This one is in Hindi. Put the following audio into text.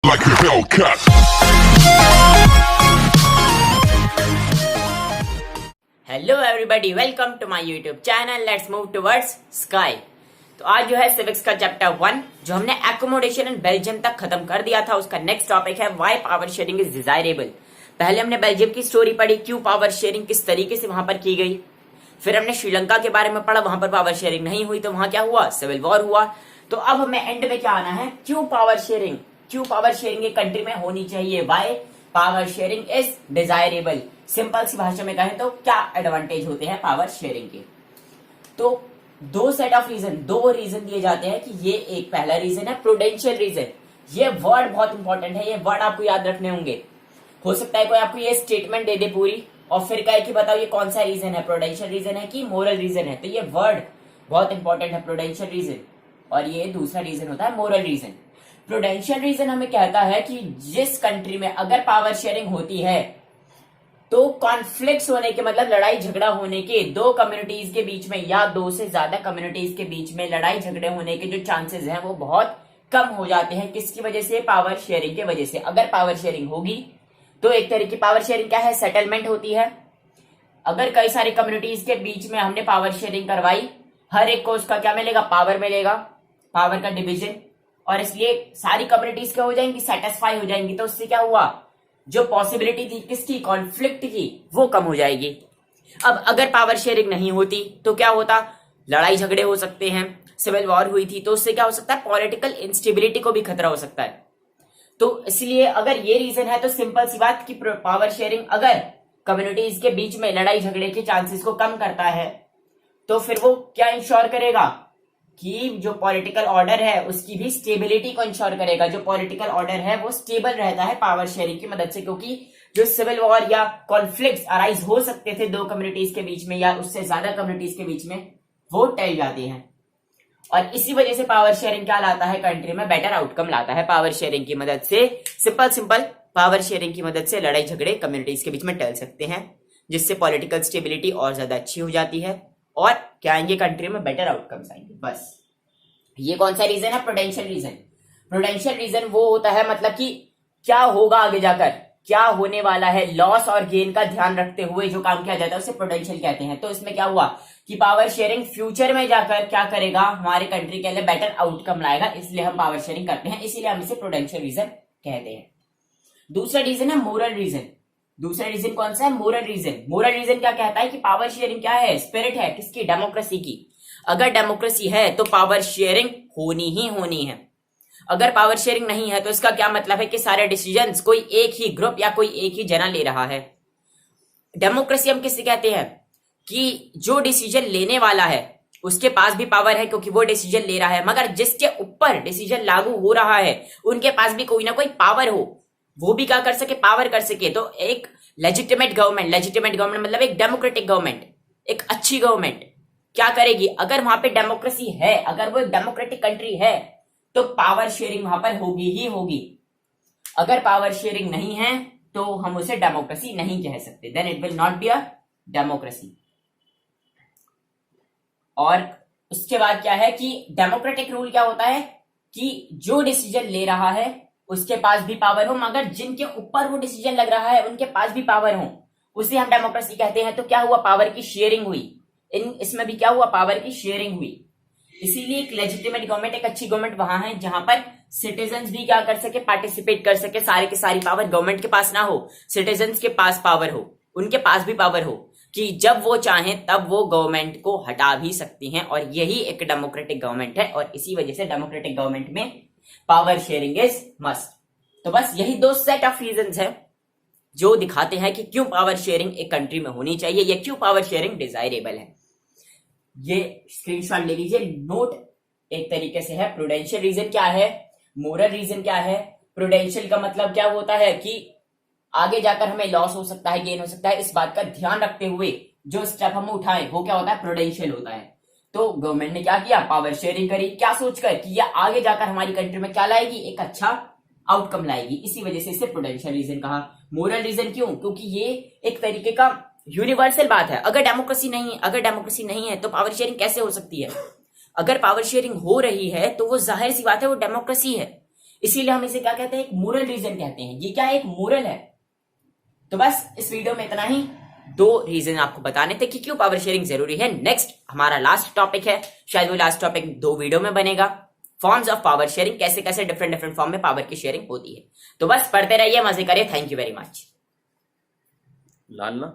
like a Hellcat. Hello everybody, welcome to my YouTube channel. Let's move towards sky. तो आज जो है सिविक्स का चैप्टर 1 जो हमने एकोमोडेशन इन बेल्जियम तक खत्म कर दिया था, उसका नेक्स्ट टॉपिक है why power sharing is desirable. पहले हमने बेल्जियम की स्टोरी पढ़ी, क्यों पावर शेयरिंग किस तरीके से वहां पर की गई। फिर हमने श्रीलंका के बारे में पढ़ा, वहां पर पावर शेयरिंग नहीं हुई तो वहां क्या हुआ, सिविल वॉर हुआ। तो अब हमें एंड में क्या आना है, क्यों पावर शेयरिंग एक कंट्री में होनी चाहिए, why power sharing is desirable. Simple सी भाषा में कहें तो क्या एडवांटेज होते हैं पावर शेयरिंग के। तो दो रीजन दिए जाते हैं कि ये एक पहला रीजन है प्रूडेंशियल रीजन। ये वर्ड बहुत इंपॉर्टेंट है, ये वर्ड आपको याद रखने होंगे। हो सकता है कोई आपको ये स्टेटमेंट दे दे पूरी और फिर कहे कि बताओ ये कौन सा रीजन है, प्रूडेंशियल रीजन है कि मोरल रीजन है। तो ये वर्ड बहुत इंपॉर्टेंट है, प्रूडेंशियल रीजन। और ये दूसरा रीजन होता है मोरल रीजन। प्रूडेंशियल रीजन हमें कहता है कि जिस कंट्री में अगर पावर शेयरिंग होती है तो कॉन्फ्लिक्ट्स होने के मतलब लड़ाई झगड़ा होने के, दो कम्युनिटीज के बीच में या दो से ज्यादा कम्युनिटीज के बीच में लड़ाई झगड़े होने के जो चांसेस हैं वो बहुत कम हो जाते हैं। किसकी वजह से, पावर शेयरिंग के वजह से। अगर पावर शेयरिंग होगी तो एक तरीके की पावर शेयरिंग क्या है, सेटलमेंट होती है। अगर कई सारी कम्युनिटीज के बीच में हमने पावर शेयरिंग करवाई, हर एक को उसका क्या मिलेगा, पावर मिलेगा, पावर का डिवीजन। और इसलिए सारी कम्युनिटीज क्या हो जाएंगी, सेटिस्फाई हो जाएंगी। तो उससे क्या हुआ, जो पॉसिबिलिटी थी किसकी, कॉन्फ्लिक्ट की, वो कम हो जाएगी। अब अगर पावर शेयरिंग नहीं होती तो क्या होता, लड़ाई झगड़े हो सकते हैं। सिविल वॉर हुई थी तो उससे क्या हो सकता है, पॉलिटिकल इंस्टेबिलिटी को भी खतरा हो सकता है। तो इसलिए अगर ये रीजन है तो सिंपल सी बात कि पावर शेयरिंग अगर कम्युनिटीज के बीच में लड़ाई झगड़े के चांसेस को कम करता है तो फिर वो क्या इंश्योर करेगा कि जो पॉलिटिकल ऑर्डर है उसकी भी स्टेबिलिटी को इंश्योर करेगा। जो पॉलिटिकल ऑर्डर है वो स्टेबल रहता है पावर शेयरिंग की मदद से, क्योंकि जो सिविल वॉर या कॉन्फ्लिक्ट्स अराइज हो सकते थे दो कम्युनिटीज के बीच में या उससे ज्यादा कम्युनिटीज के बीच में, वो टल जाते हैं। और इसी वजह से पावर शेयरिंग क्या लाता है, कंट्री में बेटर आउटकम लाता है। पावर शेयरिंग की मदद से, सिंपल पावर शेयरिंग की मदद से लड़ाई झगड़े कम्युनिटीज के बीच में टल सकते हैं, जिससे पॉलिटिकल स्टेबिलिटी और ज्यादा अच्छी हो जाती है और क्या आएंगे, कंट्री में बेटर आउटकम्स आएंगे। बस ये कौन सा रीजन है, प्रूडेंशियल रीजन। प्रूडेंशियल रीजन वो होता है मतलब कि क्या होगा आगे जाकर, क्या होने वाला है, लॉस और गेन का ध्यान रखते हुए जो काम किया जाता है उसे प्रूडेंशियल कहते हैं। तो इसमें क्या हुआ कि पावर शेयरिंग फ्यूचर में जाकर क्या करेगा, हमारे कंट्री के लिए बेटर आउटकम लाएगा, इसलिए हम पावर शेयरिंग करते हैं, इसीलिए हम इसे प्रूडेंशियल रीजन कहते हैं। दूसरा रीजन है मोरल रीजन। दूसरा रीजन कौन सा है, मोरल रीजन। मोरल रीजन क्या कहता है कि पावर शेयरिंग क्या है, स्पिरिट है किसकी, डेमोक्रेसी की। अगर डेमोक्रेसी है तो पावर शेयरिंग होनी ही होनी है। अगर पावर शेयरिंग नहीं है तो इसका क्या मतलब है कि सारे डिसीजंस कोई एक ही ग्रुप या कोई एक ही जना ले रहा है। डेमोक्रेसी हम किससे कहते हैं कि जो डिसीजन लेने वाला है उसके पास भी पावर है क्योंकि वो डिसीजन ले रहा है, मगर जिसके ऊपर डिसीजन लागू हो रहा है उनके पास भी कोई ना कोई पावर हो, वो भी क्या कर सके, पावर कर सके। तो एक लेजिटिमेट गवर्नमेंट मतलब एक डेमोक्रेटिक गवर्नमेंट, एक अच्छी गवर्नमेंट क्या करेगी, अगर वहां पे डेमोक्रेसी है, अगर वो एक डेमोक्रेटिक कंट्री है तो पावर शेयरिंग वहां पर होगी ही होगी। अगर पावर शेयरिंग नहीं है तो हम उसे डेमोक्रेसी नहीं कह सकते, then it will not be a democracy. और उसके बाद क्या है कि डेमोक्रेटिक रूल क्या होता है कि जो डिसीजन ले रहा है उसके पास भी पावर हो, मगर जिनके ऊपर वो डिसीजन लग रहा है उनके पास भी पावर हो, उसे हम डेमोक्रेसी कहते हैं। तो क्या हुआ, पावर की शेयरिंग हुई। इसमें भी क्या हुआ, पावर की शेयरिंग हुई। इसीलिए एक लेजिटिमेट गवर्नमेंट, एक अच्छी गवर्नमेंट वहां है जहां पर सिटीजन्स भी क्या कर सके, पार्टिसिपेट कर सके। सारे की सारी पावर गवर्नमेंट के पास ना हो, सिटीजन्स के पास पावर हो, उनके पास भी पावर हो कि जब वो चाहें तब वो गवर्नमेंट को हटा भी सकती हैं। और यही एक डेमोक्रेटिक गवर्नमेंट है और इसी वजह से डेमोक्रेटिक गवर्नमेंट में पावर शेयरिंग इज मस्ट। तो बस यही दो सेट ऑफ रीजंस है जो दिखाते हैं कि क्यों पावर शेयरिंग एक कंट्री में होनी चाहिए या क्यों पावर शेयरिंग डिजायरेबल है। ये स्क्रीनशॉट ले लीजिए, नोट एक तरीके से है। प्रूडेंशियल रीजन क्या है, मोरल रीजन क्या है। प्रूडेंशियल का मतलब क्या होता है कि आगे जाकर हमें लॉस हो सकता है, गेन हो सकता है, इस बात का ध्यान रखते हुए जो स्टेप हम उठाएं वो क्या होता है, प्रूडेंशियल होता है। तो गवर्नमेंट ने क्या किया, पावर शेयरिंग करी, क्या सोचकर कि यह आगे जाकर हमारी कंट्री में क्या लाएगी, एक अच्छा आउटकम लाएगी, इसी वजह से इसे प्रूडेंशियल रीजन कहा। मोरल रीजन क्यों, क्योंकि ये एक तरीके का यूनिवर्सल बात है। अगर डेमोक्रेसी नहीं है तो पावर शेयरिंग कैसे हो सकती है। अगर पावर शेयरिंग हो रही है तो वो जाहिर सी बात है वो डेमोक्रेसी है, इसीलिए हम इसे क्या कहते हैं, एक मोरल रीजन कहते हैं। ये क्या है, एक मोरल है। तो बस इस वीडियो में इतना ही, 2 रीजन आपको बताने थे कि क्यों पावर शेयरिंग जरूरी है। नेक्स्ट हमारा लास्ट टॉपिक है, शायद वो लास्ट टॉपिक 2 वीडियो में बनेगा, फॉर्म्स ऑफ पावर शेयरिंग, कैसे कैसे डिफरेंट डिफरेंट फॉर्म में पावर की शेयरिंग होती है। तो बस पढ़ते रहिए, मजे करिए। Thank you very much. लाल ना